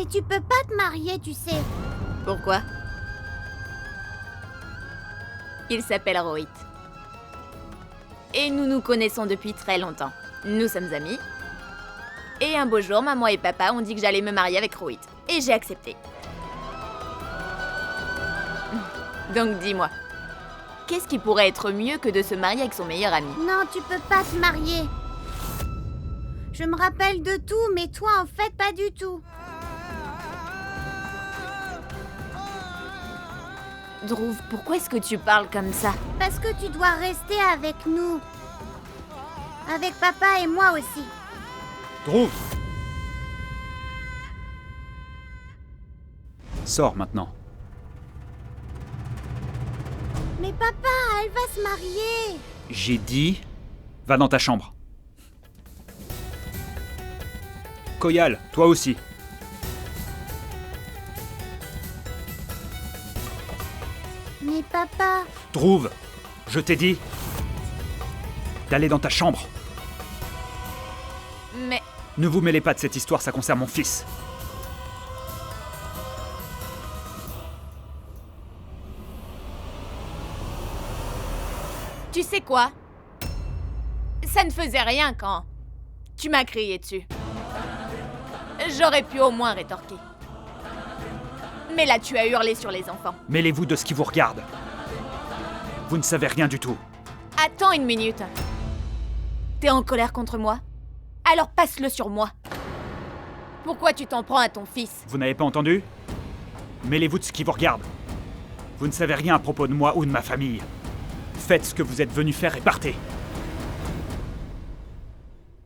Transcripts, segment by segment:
Mais tu peux pas te marier, tu sais. Pourquoi? Il s'appelle Rohit. Et nous nous connaissons depuis très longtemps. Nous sommes amis. Et un beau jour, maman et papa ont dit que j'allais me marier avec Rohit. Et j'ai accepté. Donc dis-moi, qu'est-ce qui pourrait être mieux que de se marier avec son meilleur ami? Non, tu peux pas te marier. Je me rappelle de tout, mais toi, en fait, pas du tout. Dhruv, pourquoi est-ce que tu parles comme ça? Parce que tu dois rester avec nous. Avec papa et moi aussi. Dhruv! Sors maintenant. Mais papa, elle va se marier. J'ai dit, va dans ta chambre. Koyal, toi aussi. Mais papa... Dhruv, je t'ai dit d'aller dans ta chambre. Mais... Ne vous mêlez pas de cette histoire, ça concerne mon fils. Tu sais quoi? Ça ne faisait rien quand tu m'as crié dessus. J'aurais pu au moins rétorquer. Mais là, tu as hurlé sur les enfants. Mêlez-vous de ce qui vous regarde. Vous ne savez rien du tout. Attends une minute. T'es en colère contre moi? Alors passe-le sur moi. Pourquoi tu t'en prends à ton fils? Vous n'avez pas entendu? Mêlez-vous de ce qui vous regarde. Vous ne savez rien à propos de moi ou de ma famille. Faites ce que vous êtes venu faire et partez.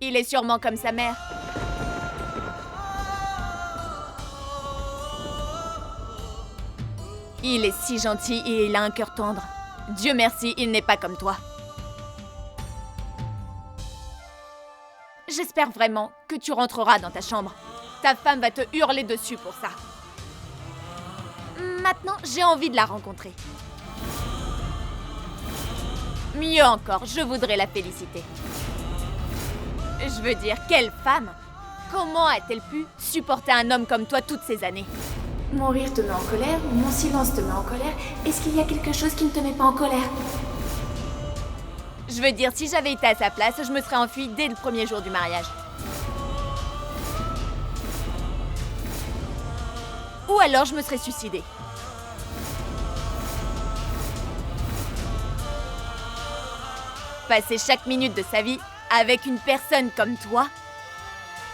Il est sûrement comme sa mère. Il est si gentil et il a un cœur tendre. Dieu merci, il n'est pas comme toi. J'espère vraiment que tu rentreras dans ta chambre. Ta femme va te hurler dessus pour ça. Maintenant, j'ai envie de la rencontrer. Mieux encore, je voudrais la féliciter. Je veux dire, quelle femme! Comment a-t-elle pu supporter un homme comme toi toutes ces années? Mon rire te met en colère, mon silence te met en colère. Est-ce qu'il y a quelque chose qui ne te met pas en colère? Je veux dire, si j'avais été à sa place, je me serais enfuie dès le premier jour du mariage. Ou alors je me serais suicidée. Passer chaque minute de sa vie avec une personne comme toi.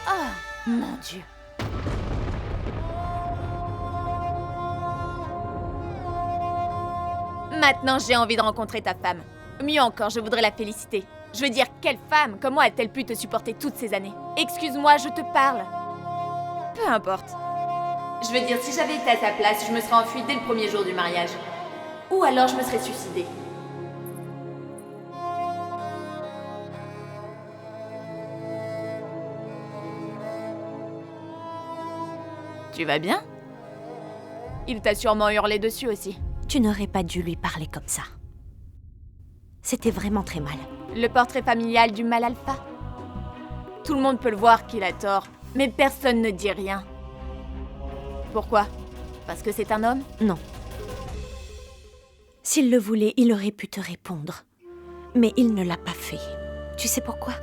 Oh, mon Dieu. Maintenant, j'ai envie de rencontrer ta femme. Mieux encore, je voudrais la féliciter. Je veux dire, quelle femme? Comment a-t-elle pu te supporter toutes ces années? Excuse-moi, je te parle. Peu importe. Je veux dire, si j'avais été à ta place, je me serais enfuie dès le premier jour du mariage. Ou alors je me serais suicidée. Tu vas bien? Il t'a sûrement hurlé dessus aussi. Tu n'aurais pas dû lui parler comme ça. C'était vraiment très mal. Le portrait familial du mal alpha. Tout le monde peut le voir qu'il a tort, mais personne ne dit rien. Pourquoi? Parce que c'est un homme? Non. S'il le voulait, il aurait pu te répondre. Mais il ne l'a pas fait. Tu sais pourquoi?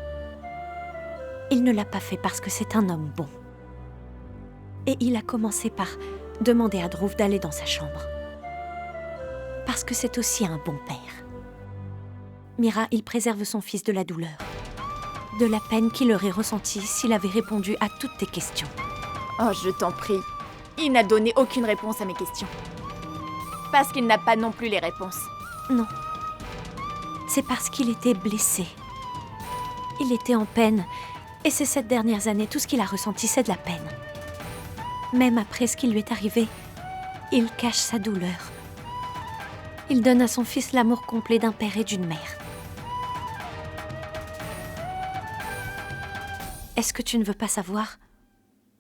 Il ne l'a pas fait parce que c'est un homme bon. Et il a commencé par demander à Dhruv d'aller dans sa chambre. Parce que c'est aussi un bon père. Mira, il préserve son fils de la douleur, de la peine qu'il aurait ressentie s'il avait répondu à toutes tes questions. Oh, je t'en prie. Il n'a donné aucune réponse à mes questions. Parce qu'il n'a pas non plus les réponses. Non. C'est parce qu'il était blessé. Il était en peine. Et ces 7 dernières années, tout ce qu'il a ressenti, c'est de la peine. Même après ce qui lui est arrivé, il cache sa douleur. Il donne à son fils l'amour complet d'un père et d'une mère. Est-ce que tu ne veux pas savoir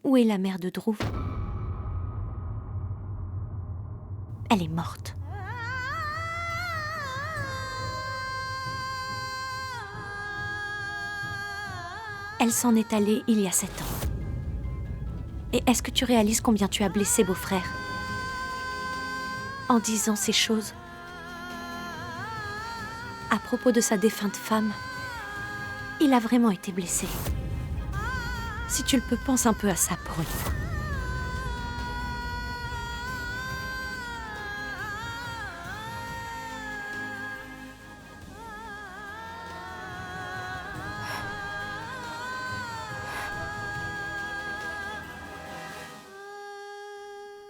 où est la mère de Dhruv? Elle est morte. Elle s'en est allée il y a 7 ans. Et est-ce que tu réalises combien tu as blessé beau-frère en disant ces choses à propos de sa défunte femme? Il a vraiment été blessé. Si tu le peux, pense un peu à ça pour une fois.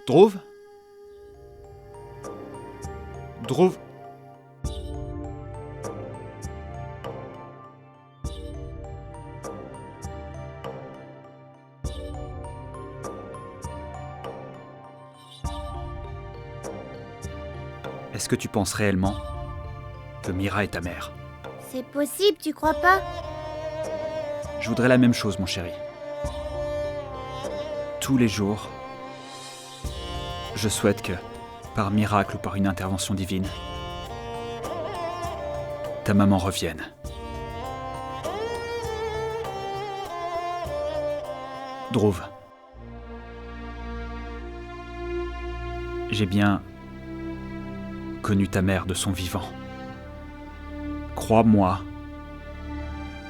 Dhruv? Dhruv? Est-ce que tu penses réellement que Mira est ta mère? C'est possible, tu crois pas? Je voudrais la même chose, mon chéri. Tous les jours, je souhaite que, par miracle ou par une intervention divine, ta maman revienne. Dhruv, j'ai bien connu ta mère de son vivant. Crois-moi,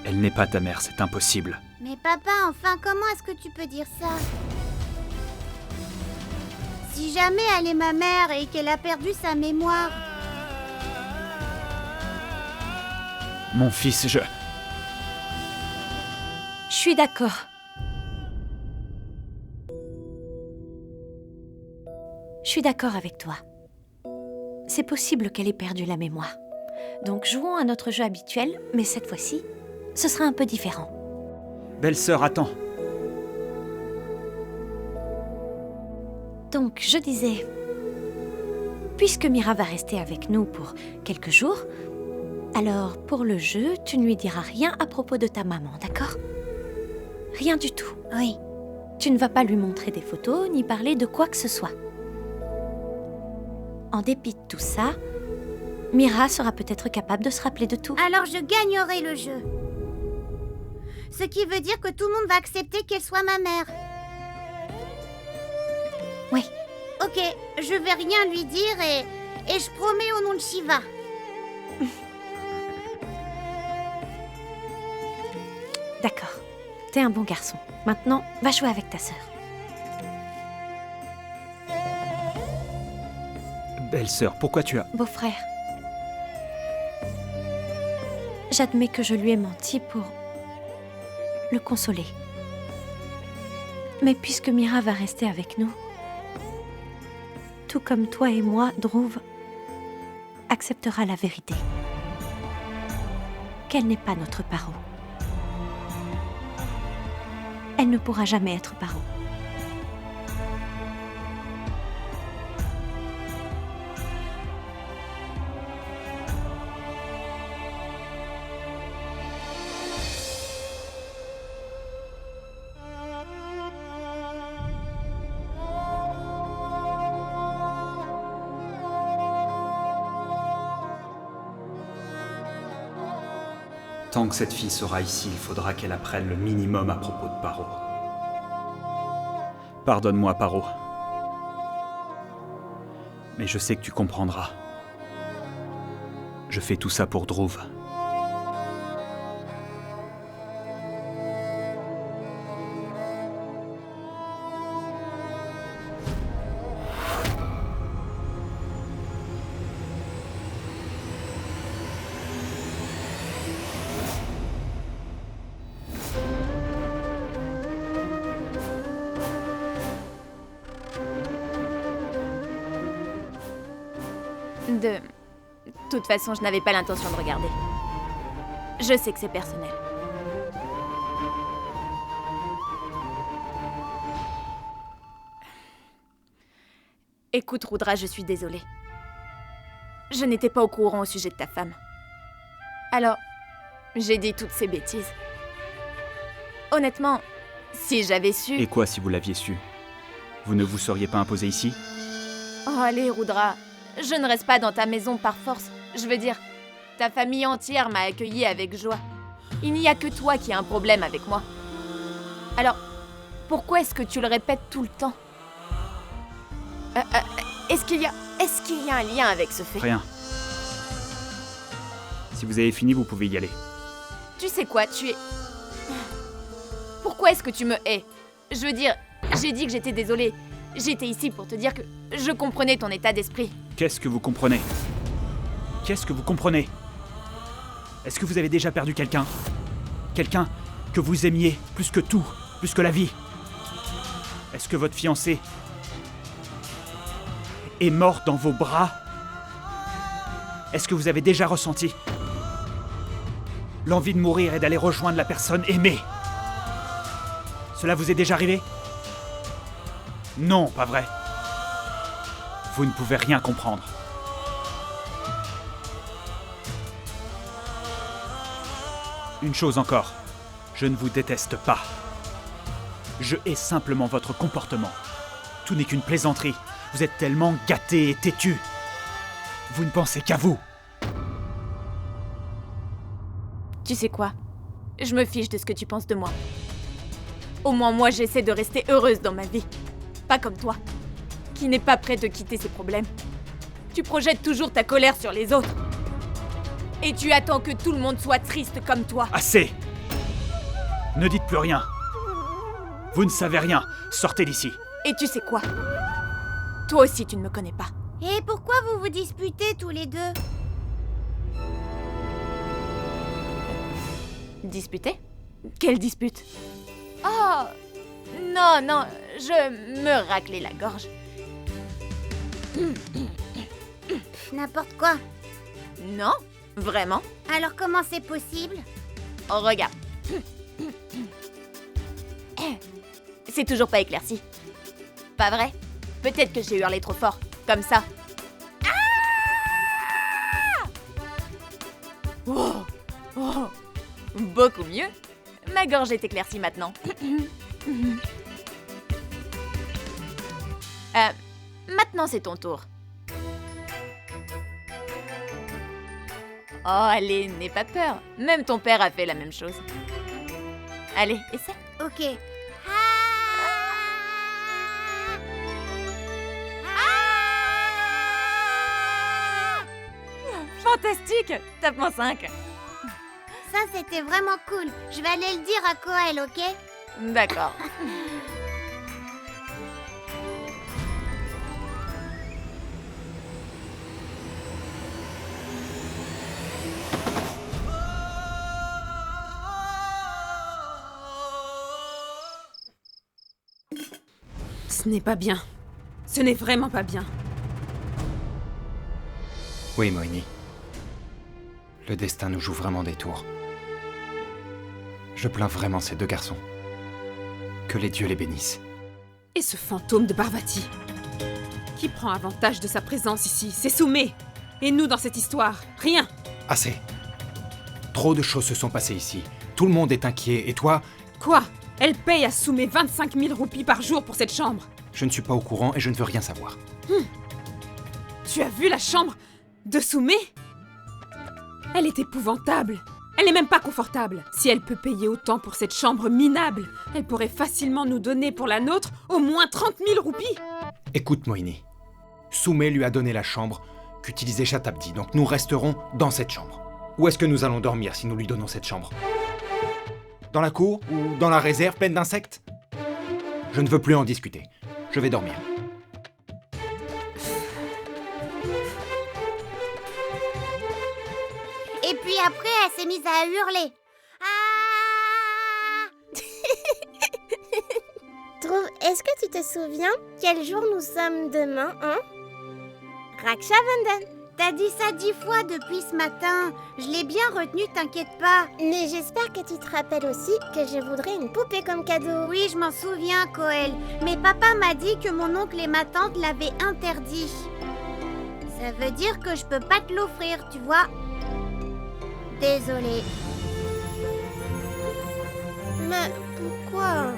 elle n'est pas ta mère, c'est impossible. Mais papa, enfin, comment est-ce que tu peux dire ça? Si jamais elle est ma mère et qu'elle a perdu sa mémoire... Mon fils, Je suis d'accord. Je suis d'accord avec toi. C'est possible qu'elle ait perdu la mémoire. Donc jouons à notre jeu habituel, mais cette fois-ci, ce sera un peu différent. Belle-sœur, attends. Donc, je disais, puisque Mira va rester avec nous pour quelques jours, alors pour le jeu, tu ne lui diras rien à propos de ta maman, d'accord? Rien du tout. Oui. Tu ne vas pas lui montrer des photos, ni parler de quoi que ce soit. En dépit de tout ça, Mira sera peut-être capable de se rappeler de tout. Alors je gagnerai le jeu. Ce qui veut dire que tout le monde va accepter qu'elle soit ma mère. Oui. Ok, je vais rien lui dire et je promets au nom de Shiva. D'accord. T'es un bon garçon. Maintenant, va jouer avec ta sœur. Belle-sœur, pourquoi tu as... Beau-frère, j'admets que je lui ai menti pour le consoler. Mais puisque Mira va rester avec nous, tout comme toi et moi, Dhruv acceptera la vérité. Qu'elle n'est pas notre Paro. Elle ne pourra jamais être Paro. Tant que cette fille sera ici, il faudra qu'elle apprenne le minimum à propos de Paro. Pardonne-moi, Paro. Mais je sais que tu comprendras. Je fais tout ça pour Dhruv. De toute façon, je n'avais pas l'intention de regarder. Je sais que c'est personnel. Écoute, Rudra, je suis désolée. Je n'étais pas au courant au sujet de ta femme. Alors, j'ai dit toutes ces bêtises. Honnêtement, si j'avais su... Et quoi si vous l'aviez su? Vous ne vous seriez pas imposé ici? Oh, allez, Rudra. Je ne reste pas dans ta maison par force. Je veux dire, ta famille entière m'a accueilli avec joie. Il n'y a que toi qui as un problème avec moi. Alors, Pourquoi est-ce que tu le répètes tout le temps? Est-ce qu'il y a un lien avec ce fait? Rien. Si vous avez fini, vous pouvez y aller. Tu sais quoi, tu es... Pourquoi est-ce que tu me hais? Je veux dire, j'ai dit que j'étais désolée. J'étais ici pour te dire que je comprenais ton état d'esprit. Qu'est-ce que vous comprenez? Qu'est-ce que vous comprenez? Est-ce que vous avez déjà perdu quelqu'un? Quelqu'un que vous aimiez plus que tout, plus que la vie? Est-ce que votre fiancé est mort dans vos bras? Est-ce que vous avez déjà ressenti l'envie de mourir et d'aller rejoindre la personne aimée? Cela vous est déjà arrivé? Non, pas vrai. Vous ne pouvez rien comprendre. Une chose encore, je ne vous déteste pas. Je hais simplement votre comportement. Tout n'est qu'une plaisanterie. Vous êtes tellement gâté et têtu. Vous ne pensez qu'à vous. Tu sais quoi? Je me fiche de ce que tu penses de moi. Au moins moi, j'essaie de rester heureuse dans ma vie. Pas comme toi, qui n'est pas prêt de quitter ses problèmes. Tu projettes toujours ta colère sur les autres. Et tu attends que tout le monde soit triste comme toi. Assez! Ne dites plus rien. Vous ne savez rien. Sortez d'ici. Et tu sais quoi? Toi aussi, tu ne me connais pas. Et pourquoi vous vous disputez tous les deux? Disputer? Quelle dispute? Oh! Non, non, je me raclais la gorge. N'importe quoi. Non? Vraiment? Alors comment c'est possible? Oh, regarde. C'est toujours pas éclairci. Pas vrai? Peut-être que j'ai hurlé trop fort. Comme ça. Ah! Oh! Oh! Beaucoup mieux. Ma gorge est éclaircie maintenant. Maintenant c'est ton tour. Oh, allez, n'aie pas peur. Même ton père a fait la même chose. Allez, essaie. Ok. Fantastique! Tape-moi 5. Ça, c'était vraiment cool. Je vais aller le dire à Koel, ok? D'accord. Ce n'est pas bien. Ce n'est vraiment pas bien. Oui, Moini. Le destin nous joue vraiment des tours. Je plains vraiment ces deux garçons. Que les dieux les bénissent. Et ce fantôme de Parvati? Qui prend avantage de sa présence ici? C'est Soumé. Et nous dans cette histoire? Rien. Assez. Trop de choses se sont passées ici. Tout le monde est inquiet, et toi... Quoi? Elle paye à Soumé 25 000 roupies par jour pour cette chambre. Je ne suis pas au courant et je ne veux rien savoir. Tu as vu la chambre de Soumé? Elle est épouvantable. Elle n'est même pas confortable. Si elle peut payer autant pour cette chambre minable, elle pourrait facilement nous donner pour la nôtre au moins 30 000 roupies. Écoute, Moini. Soumé lui a donné la chambre qu'utilisait Shatabdi, donc nous resterons dans cette chambre. Où est-ce que nous allons dormir si nous lui donnons cette chambre? Dans la cour ou dans la réserve pleine d'insectes? Je ne veux plus en discuter. Je vais dormir. Et puis après, elle s'est mise à hurler. Ah! Trouve, est-ce que tu te souviens quel jour nous sommes demain, hein? Rakshavandhan. T'as dit ça 10 fois depuis ce matin. Je l'ai bien retenu, t'inquiète pas. Mais j'espère que tu te rappelles aussi que je voudrais une poupée comme cadeau. Oui, je m'en souviens, Koel. Mais papa m'a dit que mon oncle et ma tante l'avaient interdit. Ça veut dire que je peux pas te l'offrir, tu vois. Désolée. Mais pourquoi?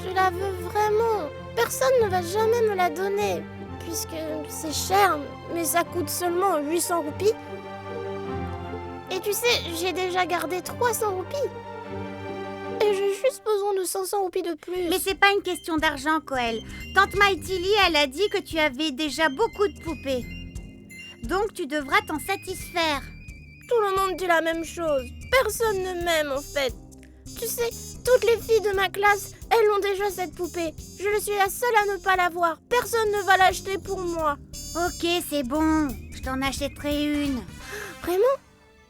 Je la veux vraiment. Personne ne va jamais me la donner. Puisque c'est cher, mais ça coûte seulement 800 roupies. Et tu sais, j'ai déjà gardé 300 roupies. Et j'ai juste besoin de 500 roupies de plus. Mais c'est pas une question d'argent, Coël. Tante Maïtili, elle a dit que tu avais déjà beaucoup de poupées. Donc tu devras t'en satisfaire. Tout le monde dit la même chose. Personne ne m'aime en fait. Tu sais, toutes les filles de ma classe, elles ont déjà cette poupée. Je suis la seule à ne pas l'avoir. Personne ne va l'acheter pour moi. Ok, c'est bon. Je t'en achèterai une. Vraiment?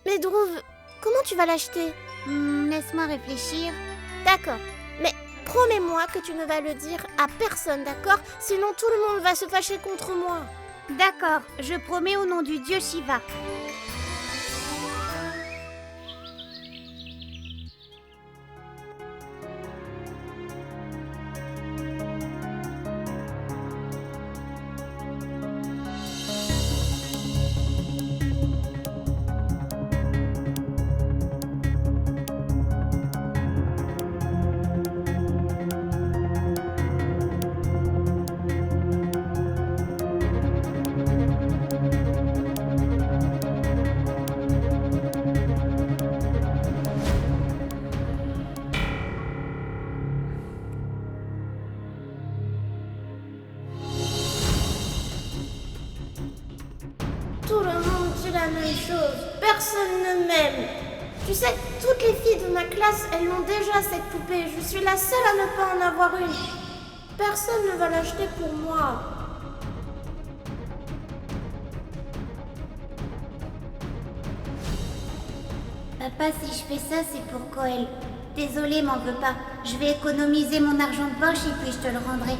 Mais Druv, comment tu vas l'acheter? Laisse-moi réfléchir. D'accord. Mais promets-moi que tu ne vas le dire à personne, d'accord? Sinon tout le monde va se fâcher contre moi. D'accord, je promets au nom du dieu Shiva. Tout le monde dit la même chose. Personne ne m'aime. Tu sais, toutes les filles de ma classe, elles ont déjà cette poupée. Je suis la seule à ne pas en avoir une. Personne ne va l'acheter pour moi. Papa, si je fais ça, c'est pour Coël. Désolée, m'en veux pas. Je vais économiser mon argent de poche et puis je te le rendrai.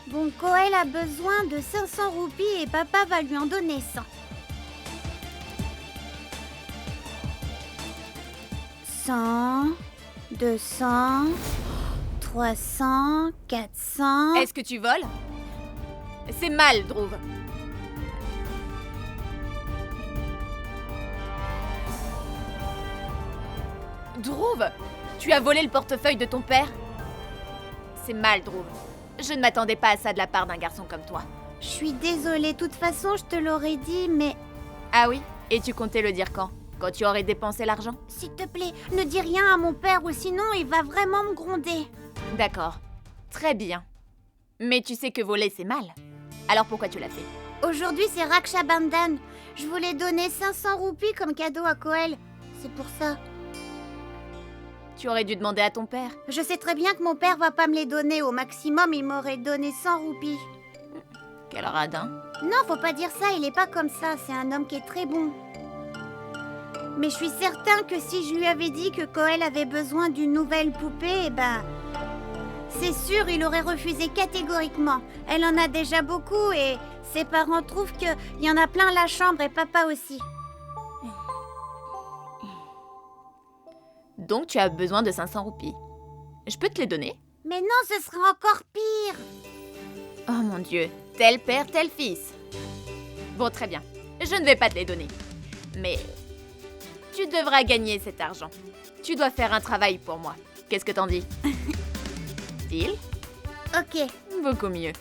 Bon, Coël a besoin de 500 roupies et papa va lui en donner 100. 100, 200, 300, 400... Est-ce que tu voles? C'est mal, Druv. Druv, tu as volé le portefeuille de ton père? C'est mal, Druv. Je ne m'attendais pas à ça de la part d'un garçon comme toi. Je suis désolée, de toute façon, je te l'aurais dit, mais... Ah oui? Et tu comptais le dire quand? Quand tu aurais dépensé l'argent? S'il te plaît, ne dis rien à mon père ou sinon il va vraiment me gronder. D'accord. Très bien. Mais tu sais que voler, c'est mal. Alors pourquoi tu l'as fait? Aujourd'hui, c'est Raksha Bandhan. Je voulais donner 500 roupies comme cadeau à Coël. C'est pour ça. Tu aurais dû demander à ton père. Je sais très bien que mon père va pas me les donner. Au maximum, il m'aurait donné 100 roupies. Quel radin. Non, faut pas dire ça, il est pas comme ça. C'est un homme qui est très bon. Mais je suis certain que si je lui avais dit que Coël avait besoin d'une nouvelle poupée, c'est sûr, il aurait refusé catégoriquement. Elle en a déjà beaucoup et ses parents trouvent qu'il y en a plein la chambre et papa aussi. Donc tu as besoin de 500 roupies. Je peux te les donner? Mais non, ce sera encore pire. Oh mon Dieu, tel père, tel fils. Bon, très bien. Je ne vais pas te les donner. Mais tu devras gagner cet argent. Tu dois faire un travail pour moi. Qu'est-ce que t'en dis? Deal? Ok. Beaucoup mieux.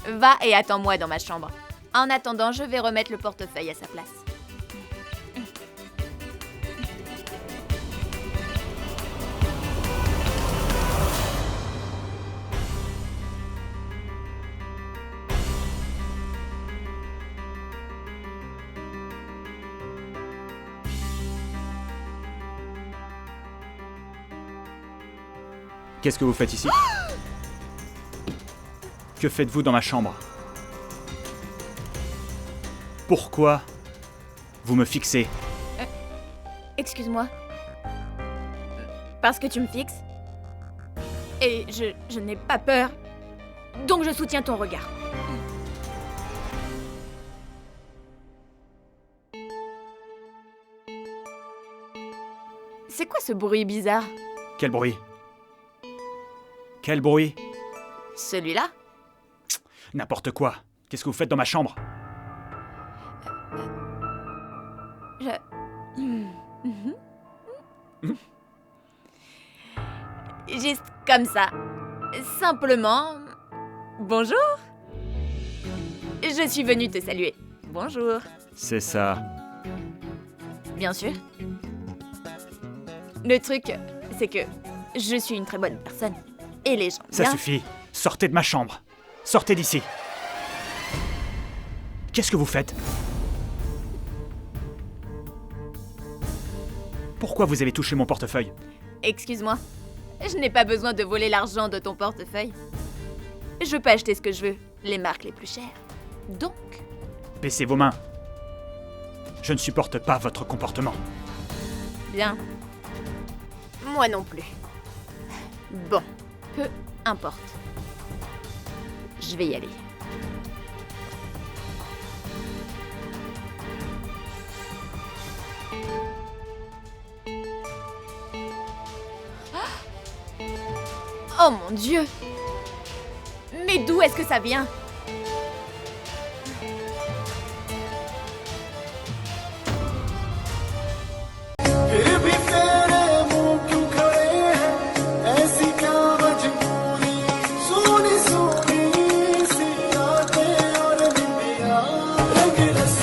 Va et attends-moi dans ma chambre. En attendant, je vais remettre le portefeuille à sa place. Qu'est-ce que vous faites ici? Que faites-vous dans ma chambre? Pourquoi vous me fixez? Excuse-moi. Parce que tu me fixes. Et je n'ai pas peur. Donc je soutiens ton regard. C'est quoi ce bruit bizarre? Quel bruit? Quel bruit? Celui-là? N'importe quoi. Qu'est-ce que vous faites dans ma chambre? Juste comme ça. Simplement... Bonjour. Je suis venue te saluer. Bonjour. C'est ça. Bien sûr. Le truc, c'est que je suis une très bonne personne. Et les gens Ça bien... suffit. Sortez de ma chambre. Sortez d'ici. Qu'est-ce que vous faites? Pourquoi vous avez touché mon portefeuille? Excuse-moi. Je n'ai pas besoin de voler l'argent de ton portefeuille. Je peux acheter ce que je veux, les marques les plus chères. Donc... Baissez vos mains. Je ne supporte pas votre comportement. Bien. Moi non plus. Bon, peu importe. Je vais y aller. Oh mon Dieu! Mais d'où est-ce que ça vient? फिर भी तेरे मुंह क्यों खड़े हैं ऐसी क्या मजबूरी सोनी सोनी सी रातें और निंदियां रंग रस